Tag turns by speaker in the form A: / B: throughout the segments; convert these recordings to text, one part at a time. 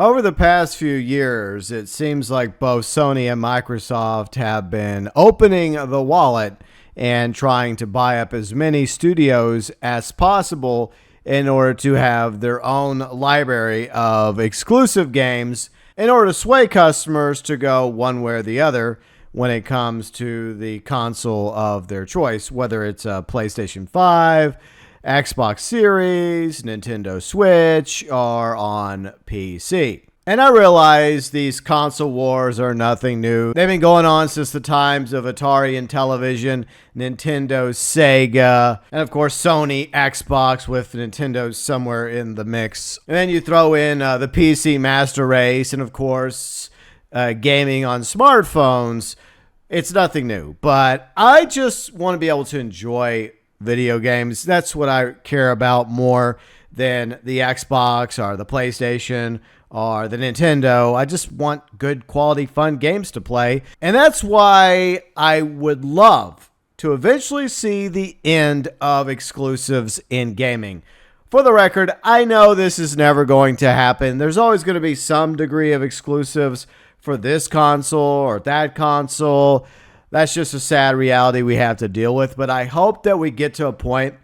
A: Over the past few years, it seems like both Sony and Microsoft have been opening the wallet and trying to buy up as many studios as possible in order to have their own library of exclusive games in order to sway customers to go one way or the other when it comes to the console of their choice, whether it's a PlayStation 5, Xbox Series, Nintendo Switch, or on PC. And I realize these console wars are nothing new. They've been going on since the times of Atari and Television, Nintendo, Sega, and of course Sony, Xbox, with Nintendo somewhere in the mix. And then you throw in the PC Master Race, and of course gaming on smartphones. It's nothing new, but I just want to be able to enjoy video games. That's what I care about more than the Xbox or the PlayStation or the Nintendo. I just want good quality fun games to play, and that's why I would love to eventually see the end of exclusives in gaming. For the record, I know this is never going to happen. There's always going to be some degree of exclusives for this console or that console. That's just a sad reality we have to deal with. But I hope that we get to a point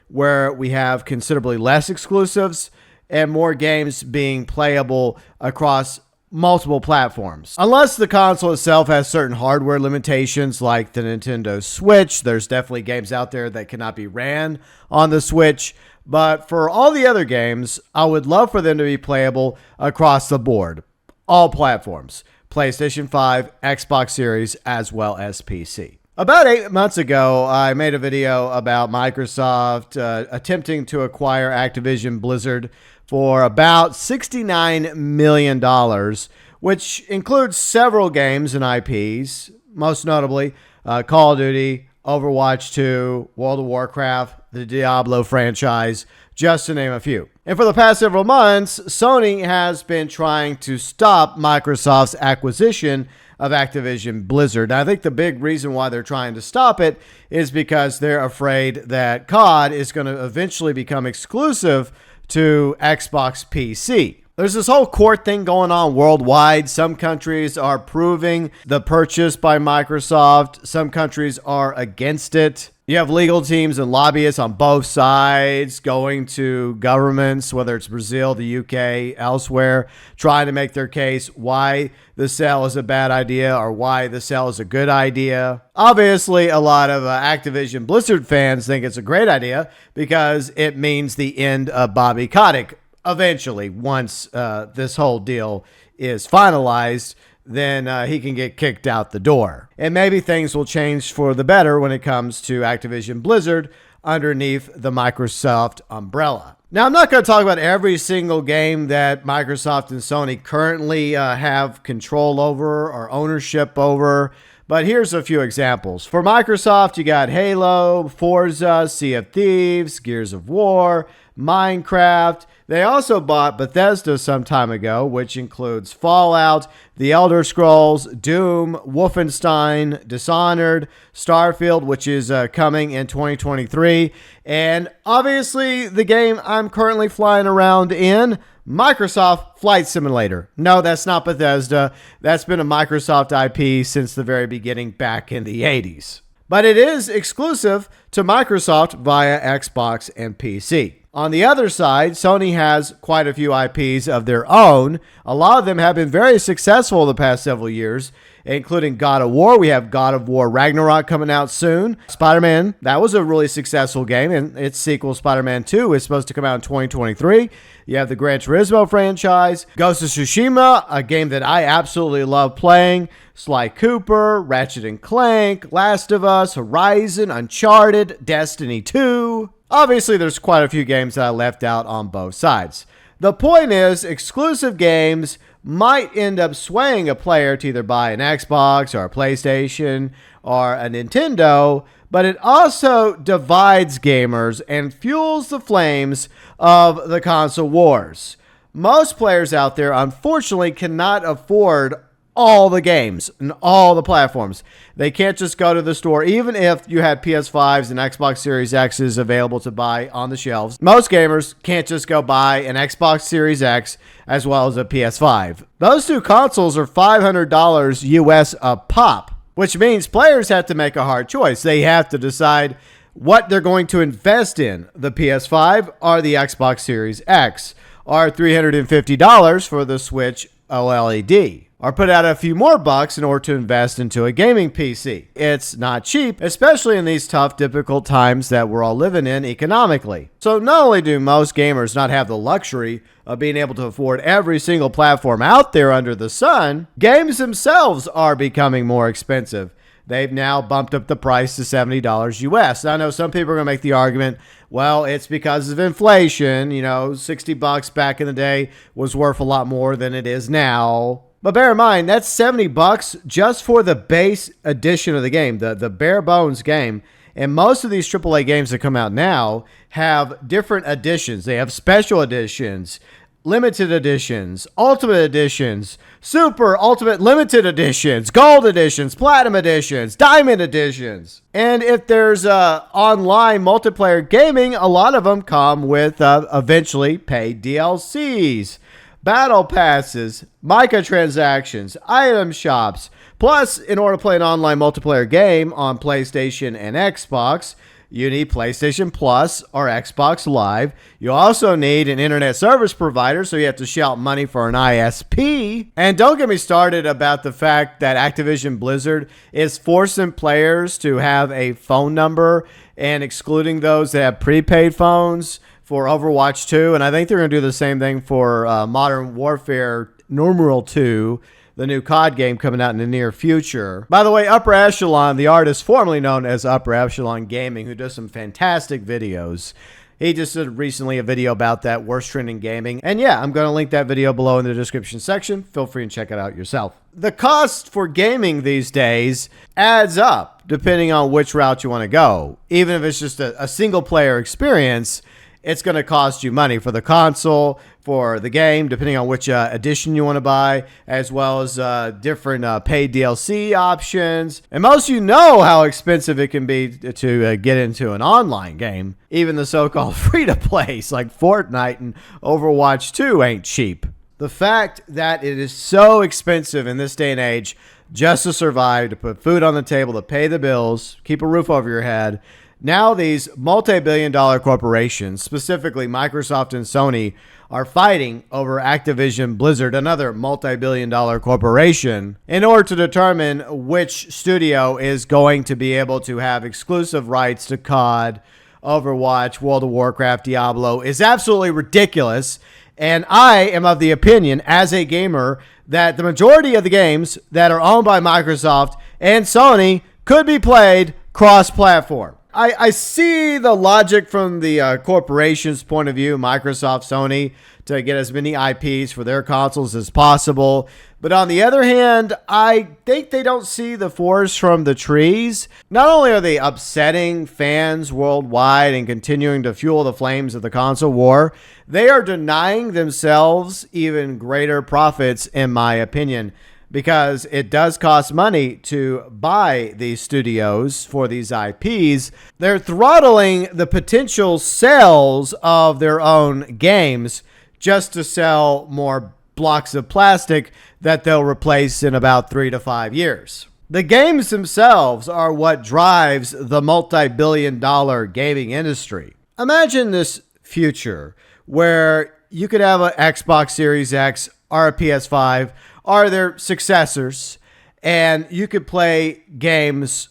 A: where we have considerably less exclusives and more games being playable across multiple platforms. Unless the console itself has certain hardware limitations like the Nintendo Switch, there's definitely games out there that cannot be ran on the Switch. But for all the other games, I would love for them to be playable across the board. All platforms. PlayStation 5, Xbox Series, as well as PC. About 8 months ago, I made a video about Microsoft attempting to acquire Activision Blizzard for about $69 million, which includes several games and IPs, most notably Call of Duty, Overwatch 2, World of Warcraft, the Diablo franchise, just to name a few. And for the past several months, Sony has been trying to stop Microsoft's acquisition of Activision Blizzard. And I think the big reason why they're trying to stop it is because they're afraid that COD is going to eventually become exclusive to Xbox PC. There's this whole court thing going on worldwide. Some countries are approving the purchase by Microsoft. Some countries are against it. You have legal teams and lobbyists on both sides going to governments, whether it's Brazil, the UK, elsewhere, trying to make their case why the sale is a bad idea or why the sale is a good idea. Obviously, a lot of Activision Blizzard fans think it's a great idea because it means the end of Bobby Kotick. Eventually, once this whole deal is finalized, then he can get kicked out the door. And maybe things will change for the better when it comes to Activision Blizzard underneath the Microsoft umbrella. Now, I'm not going to talk about every single game that Microsoft and Sony currently have control over or ownership over, but here's a few examples. For Microsoft, you got Halo, Forza, Sea of Thieves, Gears of War, Minecraft. They also bought Bethesda some time ago, which includes Fallout, The Elder Scrolls, Doom, Wolfenstein, Dishonored, Starfield, which is coming in 2023, and obviously the game I'm currently flying around in, Microsoft Flight Simulator. No, that's not Bethesda. That's been a Microsoft IP since the very beginning back in the 80s. But it is exclusive to Microsoft via Xbox and PC. On the other side, Sony has quite a few IPs of their own. A lot of them have been very successful the past several years, including God of War. We have God of War Ragnarok coming out soon. Spider-Man, that was a really successful game, and its sequel, Spider-Man 2, is supposed to come out in 2023. You have the Gran Turismo franchise, Ghost of Tsushima, a game that I absolutely love playing, Sly Cooper, Ratchet & Clank, Last of Us, Horizon, Uncharted, Destiny 2. Obviously, there's quite a few games that I left out on both sides. The point is, exclusive games might end up swaying a player to either buy an Xbox or a PlayStation or a Nintendo, but it also divides gamers and fuels the flames of the console wars. Most players out there, unfortunately, cannot afford all the games and all the platforms. They can't just go to the store, even if you had PS5s and Xbox Series X's available to buy on the shelves. Most gamers can't just go buy an Xbox Series X as well as a PS5. Those two consoles are $500 US a pop, which means players have to make a hard choice. They have to decide what they're going to invest in, the PS5 or the Xbox Series X, or $350 for the Switch OLED, or put out a few more bucks in order to invest into a gaming PC. It's not cheap, especially in these tough, difficult times that we're all living in economically. So not only do most gamers not have the luxury of being able to afford every single platform out there under the sun, games themselves are becoming more expensive. They've now bumped up the price to $70 US. I know some people are going to make the argument, well, it's because of inflation. You know, $60 back in the day was worth a lot more than it is now. But bear in mind, that's $70 just for the base edition of the game, the bare bones game. And most of these AAA games that come out now have different editions. They have special editions, limited editions, ultimate editions, super ultimate limited editions, gold editions, platinum editions, diamond editions. And if there's online multiplayer gaming, a lot of them come with eventually paid DLCs, battle passes, microtransactions, item shops. Plus, in order to play an online multiplayer game on PlayStation and Xbox, you need PlayStation Plus or Xbox Live. You also need an internet service provider, so you have to shell out money for an ISP. And don't get me started about the fact that Activision Blizzard is forcing players to have a phone number and excluding those that have prepaid phones for Overwatch 2. And I think they're going to do the same thing for Modern Warfare Numeral 2, the new COD game coming out in the near future. By the way, Upper Echelon, the artist formerly known as Upper Echelon Gaming, who does some fantastic videos, he just did recently a video about that, worst trend in gaming. And yeah, I'm going to link that video below in the description section. Feel free and check it out yourself. The cost for gaming these days adds up depending on which route you want to go. Even if it's just a single player experience, it's going to cost you money for the console, for the game, depending on which edition you want to buy, as well as different paid DLC options. And most of you know how expensive it can be to get into an online game. Even the so-called free-to-plays like Fortnite and Overwatch 2 ain't cheap. The fact that it is so expensive in this day and age just to survive, to put food on the table, to pay the bills, keep a roof over your head. Now these multi-billion-dollar corporations, specifically Microsoft and Sony, are fighting over Activision Blizzard, another multi-billion-dollar corporation, in order to determine which studio is going to be able to have exclusive rights to COD, Overwatch, World of Warcraft, Diablo. Is absolutely ridiculous. And I am of the opinion, as a gamer, that the majority of the games that are owned by Microsoft and Sony could be played cross-platform. I see the logic from the corporation's point of view, Microsoft, Sony, to get as many IPs for their consoles as possible. But on the other hand, I think they don't see the forest from the trees. Not only are they upsetting fans worldwide and continuing to fuel the flames of the console war, they are denying themselves even greater profits, in my opinion, because it does cost money to buy these studios for these IPs. They're throttling the potential sales of their own games just to sell more blocks of plastic that they'll replace in about 3 to 5 years. The games themselves are what drives the multi-billion-dollar gaming industry. Imagine this future where you could have an Xbox Series X or a PS5 or their successors, and you could play games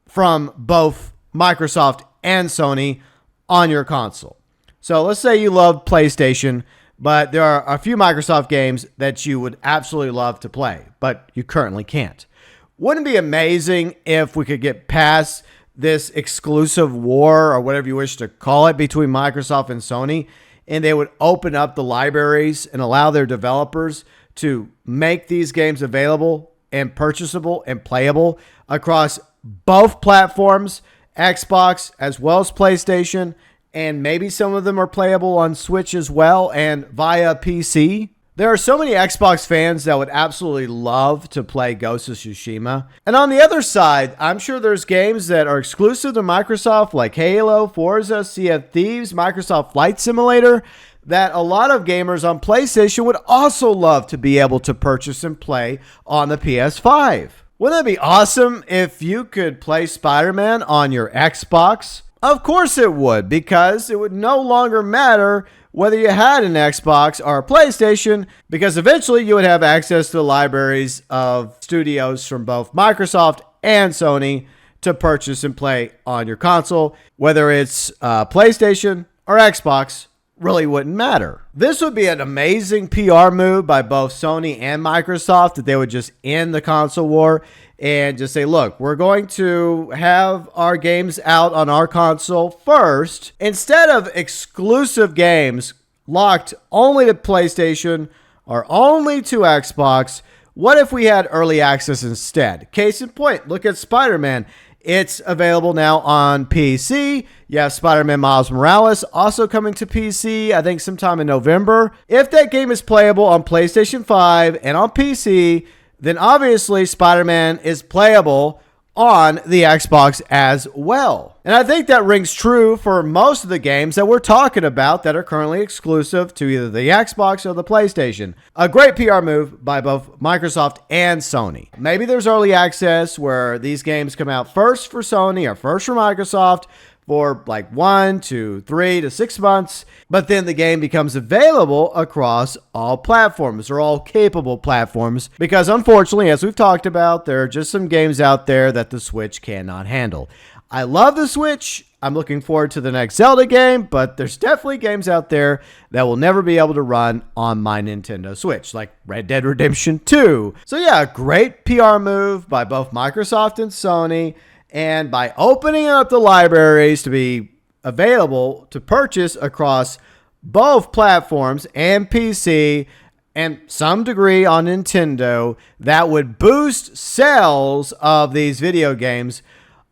A: from both Microsoft and Sony on your console. So let's say you love PlayStation, but there are a few Microsoft games that you would absolutely love to play, but you currently can't. Wouldn't it be amazing if we could get past this exclusive war, or whatever you wish to call it, between Microsoft and Sony, and they would open up the libraries and allow their developers to make these games available and purchasable and playable across both platforms, Xbox as well as PlayStation, and maybe some of them are playable on Switch as well and via PC? There are so many Xbox fans that would absolutely love to play Ghost of Tsushima. And on the other side, I'm sure there's games that are exclusive to Microsoft like Halo, Forza, Sea of Thieves, Microsoft Flight Simulator that a lot of gamers on PlayStation would also love to be able to purchase and play on the PS5. Wouldn't it be awesome if you could play Spider-Man on your Xbox? Of course it would, because it would no longer matter whether you had an Xbox or a PlayStation, because eventually you would have access to the libraries of studios from both Microsoft and Sony to purchase and play on your console. Whether it's PlayStation or Xbox, really wouldn't matter. This would be an amazing PR move by both Sony and Microsoft, that they would just end the console war and just say, look, we're going to have our games out on our console first. Instead of exclusive games locked only to PlayStation or only to Xbox, what if we had early access instead? Case in point, look at Spider-Man. It's available now on PC. You have Spider-Man Miles Morales also coming to PC, I think sometime in November. If that game is playable on PlayStation 5 and on PC, then obviously Spider-Man is playable on the Xbox as well. And I think that rings true for most of the games that we're talking about that are currently exclusive to either the Xbox or the PlayStation. A great PR move by both Microsoft and Sony. Maybe there's early access where these games come out first for Sony or first for Microsoft for like 1 to 3 to 6 months, but then the game becomes available across all platforms, or all capable platforms, because unfortunately, as we've talked about, there are just some games out there that the Switch cannot handle. I love the Switch. I'm looking forward to the next Zelda game, but there's definitely games out there that will never be able to run on my Nintendo Switch, like Red Dead Redemption 2. So yeah, great PR move by both Microsoft and Sony. And by opening up the libraries to be available to purchase across both platforms and PC and some degree on Nintendo, that would boost sales of these video games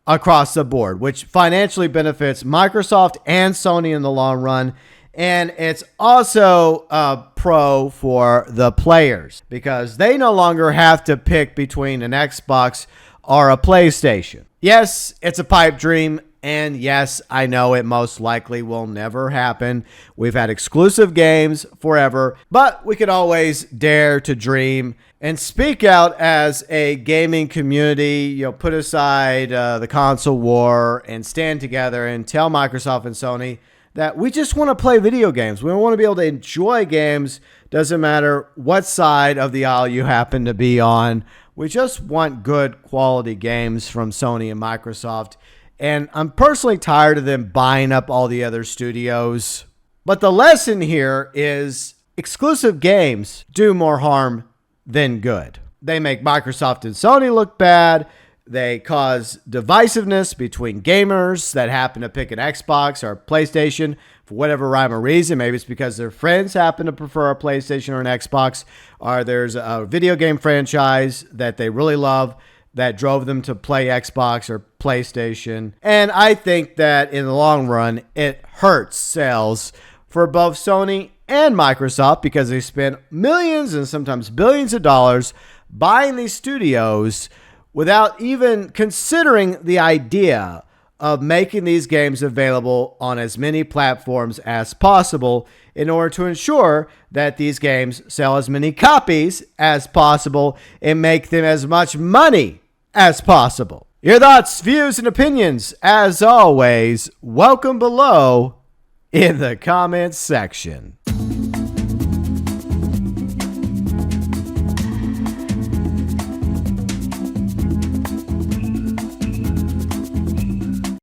A: across the board, which financially benefits Microsoft and Sony in the long run. And it's also a pro for the players, because they no longer have to pick between an Xbox or a PlayStation. Yes, it's a pipe dream, and yes, I know it most likely will never happen. We've had exclusive games forever, but we could always dare to dream and speak out as a gaming community, put aside the console war and stand together and tell Microsoft and Sony that we just want to play video games. We want to be able to enjoy games. Doesn't matter what side of the aisle you happen to be on. We just want good quality games from Sony and Microsoft. And I'm personally tired of them buying up all the other studios. But the lesson here is exclusive games do more harm than good. They make Microsoft and Sony look bad. They cause divisiveness between gamers that happen to pick an Xbox or a PlayStation for whatever rhyme or reason. Maybe it's because their friends happen to prefer a PlayStation or an Xbox, or there's a video game franchise that they really love that drove them to play Xbox or PlayStation. And I think that in the long run, it hurts sales for both Sony and Microsoft, because they spend millions and sometimes billions of dollars buying these studios without even considering the idea of making these games available on as many platforms as possible in order to ensure that these games sell as many copies as possible and make them as much money as possible. Your thoughts, views, and opinions, as always, welcome below in the comments section.